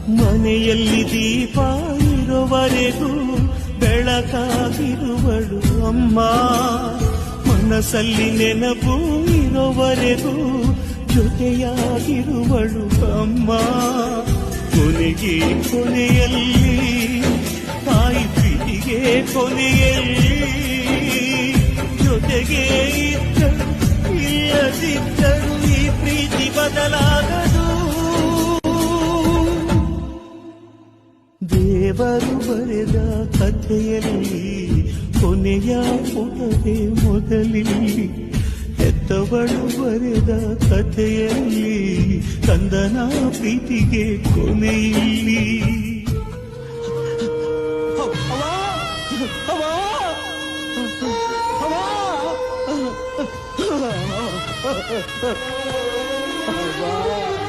ಮನೆಯಲ್ಲಿ ದೀಪ ಇರುವವರೆಗೂ ಬೆಳಕಾಗಿರುವಳು ಅಮ್ಮ. ಮನಸ್ಸಲ್ಲಿ ನೆನಪು ಇರುವವರೆಗೂ ಜೊತೆಯಾಗಿರುವಳು ಅಮ್ಮ. ಕೊನೆಗೆ ಕೊನೆಯಲ್ಲಿ ತಾಯಿ ಪ್ರೀತಿಗೆ ಕೊನೆಯಲ್ಲಿ ಜೊತೆಗೆ ಇದ್ದರು ಇಲ್ಲದಿದ್ದರು ಈ ಪ್ರೀತಿ ಬದಲಾಗದು. ದೇವರು ಬರೆದ ಕಥೆಯಲ್ಲಿ ಕೊನೆಯ ಪುಟವೇ ಮೊದಲಿಲ್ಲಿ. ಹೆತ್ತವಳು ಬರೆದ ಕಥೆಯಲ್ಲಿ ಕಂದನ ಪ್ರೀತಿಗೆ ಕೊನೆಯಿಲ್ಲಿ. Bye.